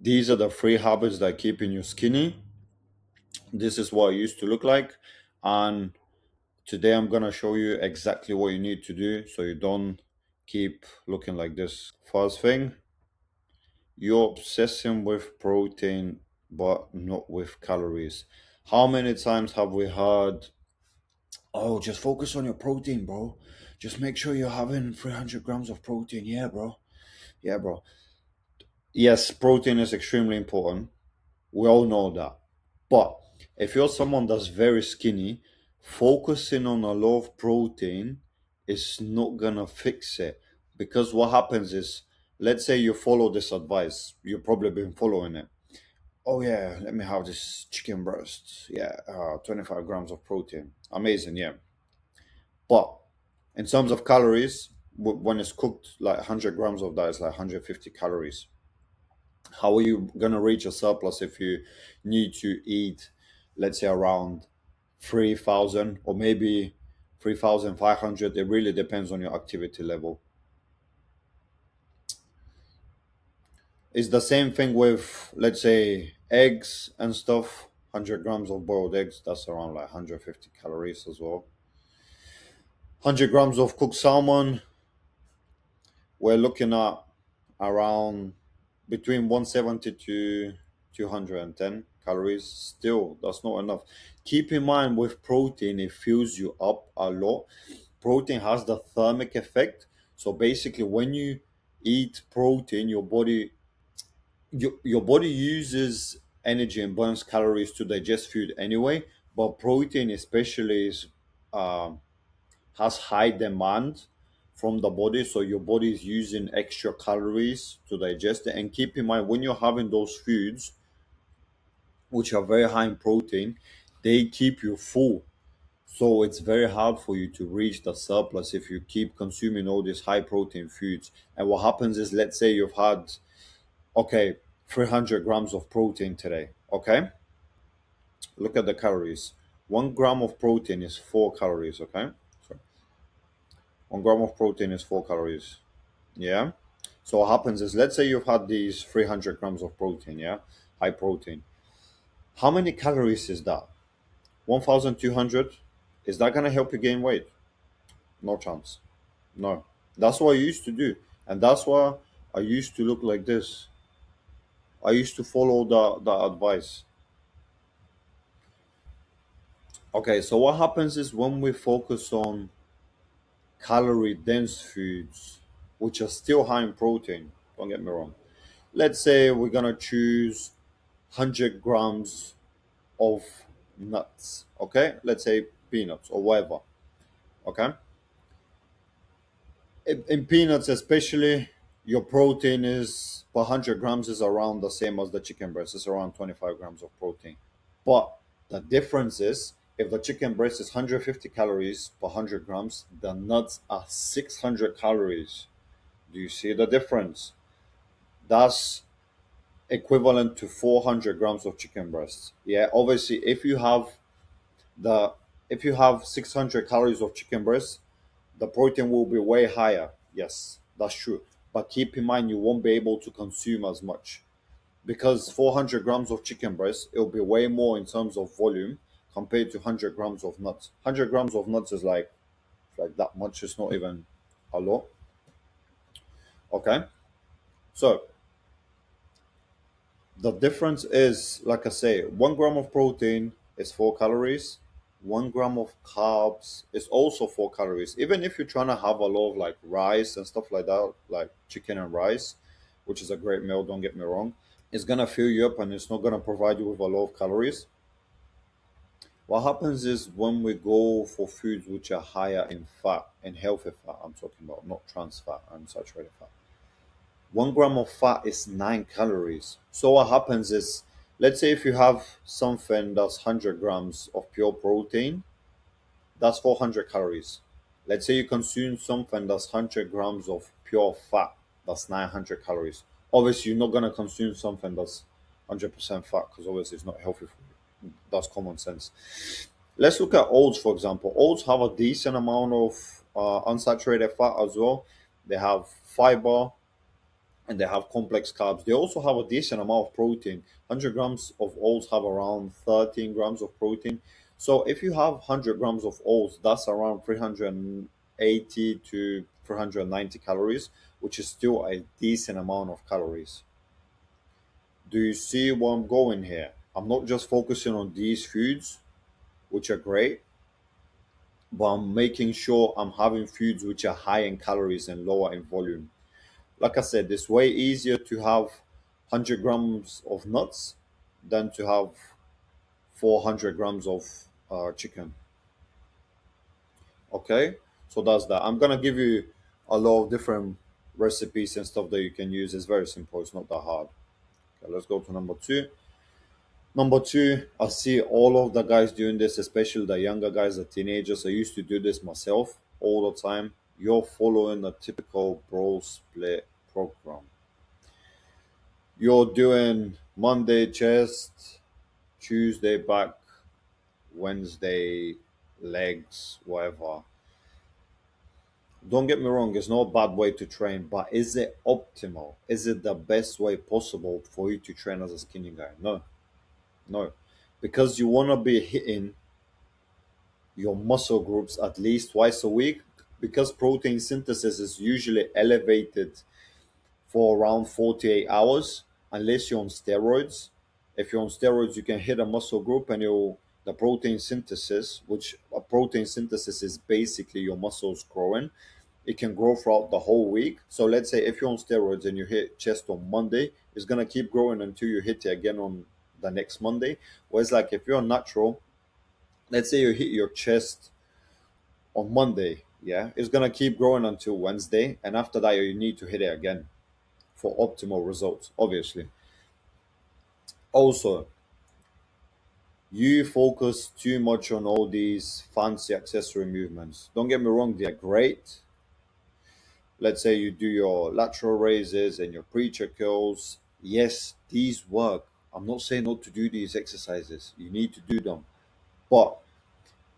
These are the three habits that are keeping you skinny. This is what it used to look like. And today I'm going to show you exactly what you need to do so you don't keep looking like this. First thing, you're obsessing with protein but not with calories. How many times have we heard, oh, just focus on your protein, bro? Just make sure you're having 300 grams of protein. Yeah, bro. Yeah, bro. Yes, protein is extremely important. We all know that. But if you're someone that's very skinny, focusing on a lot of protein is not gonna fix it. Because what happens is, let's say you follow this advice, you've probably been following it. Oh, yeah, let me have this chicken breast. Yeah, 25 grams of protein. Amazing, yeah. But in terms of calories, when it's cooked, like 100 grams of that is like 150 calories. How are you going to reach a surplus if you need to eat, let's say, around 3,000 or maybe 3,500? It really depends on your activity level. It's the same thing with, let's say, eggs and stuff. 100 grams of boiled eggs, that's around like 150 calories as well. 100 grams of cooked salmon, we're looking at around between 170 to 210 calories. Still, that's not enough. Keep in mind with protein, it fills you up a lot. Protein has the thermic effect. So basically, when you eat protein, your body uses energy and burns calories to digest food anyway. But protein, especially, is um, has high demand from the body, so your body is using extra calories to digest it. And keep in mind, when you're having those foods which are very high in protein, they keep you full, so it's very hard for you to reach the surplus if you keep consuming all these high protein foods. And what happens is, let's say you've had, okay, 300 grams of protein today. Okay, look at the calories. 1 gram of protein is 4 calories. Okay, so 1 gram of protein is 4 calories. Yeah. So what happens is, let's say you've had these 300 grams of protein, yeah, high protein. How many calories is that? 1,200. Is that gonna help you gain weight? No chance. No. That's what I used to do, and that's why I used to look like this. I used to follow the advice. Okay, so what happens is, when we focus on calorie dense foods, which are still high in protein, don't get me wrong. Let's say we're gonna choose 100 grams of nuts. Okay, let's say peanuts or whatever. Okay, in peanuts especially, your protein is per 100 grams is around the same as the chicken breast. It's around 25 grams of protein. But the difference is, if the chicken breast is 150 calories per 100 grams, the nuts are 600 calories. Do you see the difference? That's equivalent to 400 grams of chicken breast. Yeah, obviously, the if you have 600 calories of chicken breast, the protein will be way higher. Yes, that's true. But keep in mind, you won't be able to consume as much, because 400 grams of chicken breast, it'll be way more in terms of volume compared to 100 grams of nuts. 100 grams of nuts is like that much. It's not even a lot. Okay, so the difference is, like I say, 1 gram of protein is 4 calories. 1 gram of carbs is also 4 calories. Even if you're trying to have a lot of like rice and stuff like that, like chicken and rice, which is a great meal, don't get me wrong, it's gonna fill you up and it's not gonna provide you with a lot of calories. What happens is, when we go for foods which are higher in fat, and healthy fat, I'm talking about, not trans fat and saturated fat. 1 gram of fat is 9 calories. So what happens is, let's say if you have something that's 100 grams of pure protein, that's 400 calories. Let's say you consume something that's 100 grams of pure fat, that's 900 calories. Obviously, you're not going to consume something that's 100% fat, because obviously it's not healthy for you. That's common sense. Let's look at oats, for example. Oats have a decent amount of unsaturated fat as well. They have fiber, and they have complex carbs. They also have a decent amount of protein. 100 grams of oats have around 13 grams of protein. So if you have 100 grams of oats, that's around 380 to 390 calories, which is still a decent amount of calories. Do you see where I'm going here? I'm not just focusing on these foods, which are great, but I'm making sure I'm having foods which are high in calories and lower in volume. Like I said, it's way easier to have 100 grams of nuts than to have 400 grams of chicken. Okay, so that's that. I'm gonna give you a lot of different recipes and stuff that you can use. It's very simple, it's not that hard. Okay, let's go to number two. Number two, I see all of the guys doing this, especially the younger guys, the teenagers. I used to do this myself all the time. You're following a typical bro split program. You're doing Monday chest, Tuesday back, Wednesday legs, whatever. Don't get me wrong, it's not a bad way to train, but is it optimal? Is it the best way possible for you to train as a skinny guy? No, no. Because you want to be hitting your muscle groups at least twice a week, because protein synthesis is usually elevated for around 48 hours, unless you're on steroids. If you're on steroids, you can hit a muscle group and you the protein synthesis, which a protein synthesis is basically your muscles growing. It can grow throughout the whole week. So let's say if you're on steroids and you hit chest on Monday, it's gonna keep growing until you hit it again on the next Monday. Whereas like if you're natural, let's say you hit your chest on Monday, yeah, it's gonna keep growing until Wednesday, and after that you need to hit it again for optimal results, obviously. Also, you focus too much on all these fancy accessory movements. Don't get me wrong, they're great. Let's say you do your lateral raises and your preacher curls. Yes, these work. I'm not saying not to do these exercises. You need to do them. But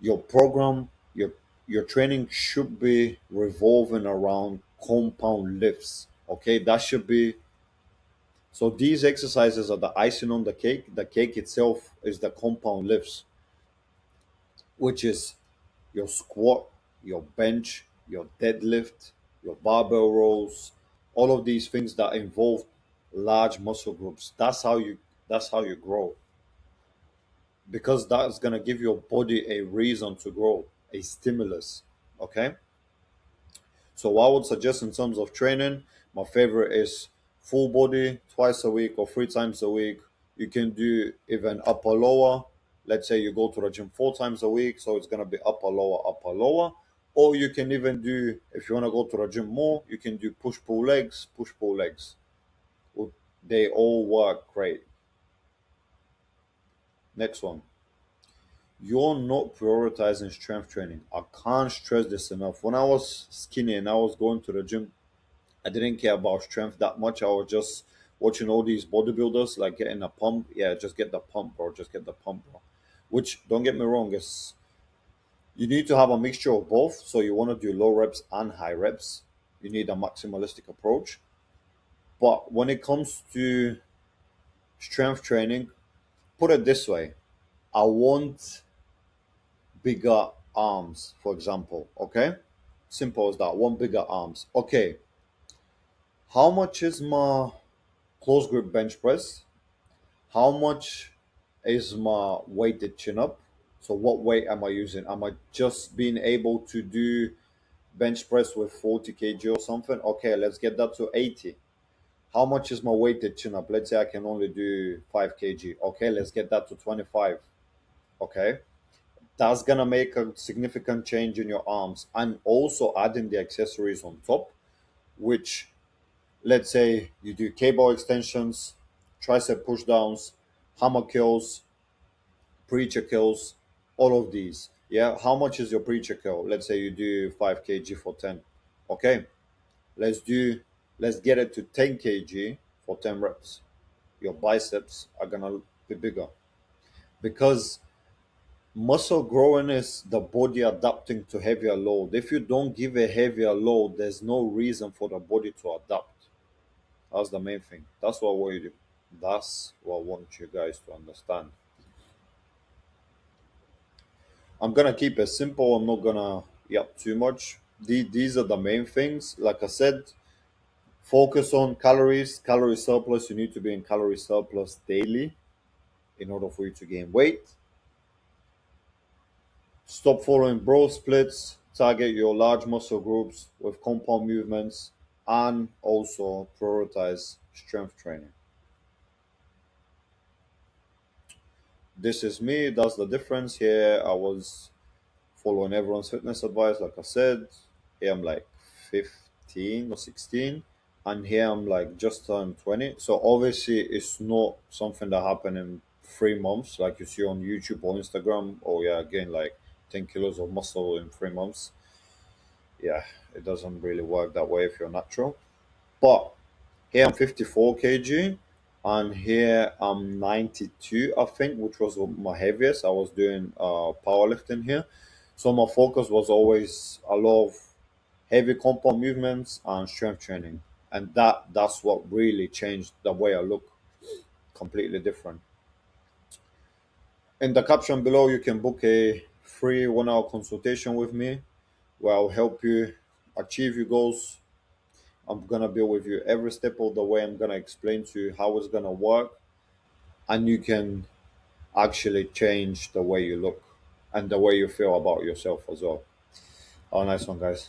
your program, your training should be revolving around compound lifts. Okay, that should be. So these exercises are the icing on the cake. The cake itself is the compound lifts, which is your squat, your bench, your deadlift, your barbell rolls, all of these things that involve large muscle groups. That's how you grow, because that's gonna give your body a reason to grow, a stimulus. Okay? So what I would suggest in terms of training, my favorite is full body twice a week or three times a week. You can do even upper lower. Let's say you go to the gym four times a week, so it's gonna be upper lower, upper lower. Or you can even do, if you wanna go to the gym more, you can do push pull legs, push pull legs. Well, they all work great. Next one. You're not prioritizing strength training. I can't stress this enough. When I was skinny and I was going to the gym, I didn't care about strength that much. I was just watching all these bodybuilders like getting a pump. Yeah, just get the pump, bro. Just get the pump, bro. Which, don't get me wrong, is you need to have a mixture of both. So you want to do low reps and high reps. You need a maximalistic approach. But when it comes to strength training, put it this way: I want bigger arms, for example. Okay, simple as that. One bigger arms. Okay, how much is my close grip bench press? How much is my weighted chin up? So what weight am I using? Am I just being able to do bench press with 40 kg or something? Okay, let's get that to 80. How much is my weighted chin up? Let's say I can only do 5 kg. Okay, let's get that to 25. Okay, that's gonna make a significant change in your arms, and also adding the accessories on top, which, let's say you do cable extensions, tricep push downs, hammer curls, preacher curls, all of these. Yeah, how much is your preacher curl? Let's say you do 5 kg for 10. Okay, let's do let's get it to 10 kg for 10 reps. Your biceps are gonna be bigger, because muscle growing is the body adapting to heavier load. If you don't give a heavier load, there's no reason for the body to adapt. That's the main thing. That's what we do. That's what I want you guys to understand. I'm gonna keep it simple. I'm not gonna yap too much. These are the main things. Like I said, focus on calories, calorie surplus. You need to be in calorie surplus daily in order for you to gain weight. Stop following broad splits. Target your large muscle groups with compound movements, and also prioritize strength training. This is me. That's the difference here. I was following everyone's fitness advice, like I said. Here I'm like 15 or 16, and here I'm like just turned 20. So obviously, it's not something that happened in 3 months, like you see on YouTube or Instagram. Oh yeah, again like 10 kilos of muscle in 3 months. Yeah, it doesn't really work that way if you're natural. But here I'm 54 kg, and here I'm 92, I think, which was my heaviest. I was doing powerlifting here. So my focus was always a lot of heavy compound movements and strength training. And that's what really changed the way I look, completely different. In the caption below, you can book a free 1 hour consultation with me where I'll help you achieve your goals. I'm gonna be with you every step of the way. I'm gonna explain to you how it's gonna work, and you can actually change the way you look and the way you feel about yourself as well. Oh, nice one, guys.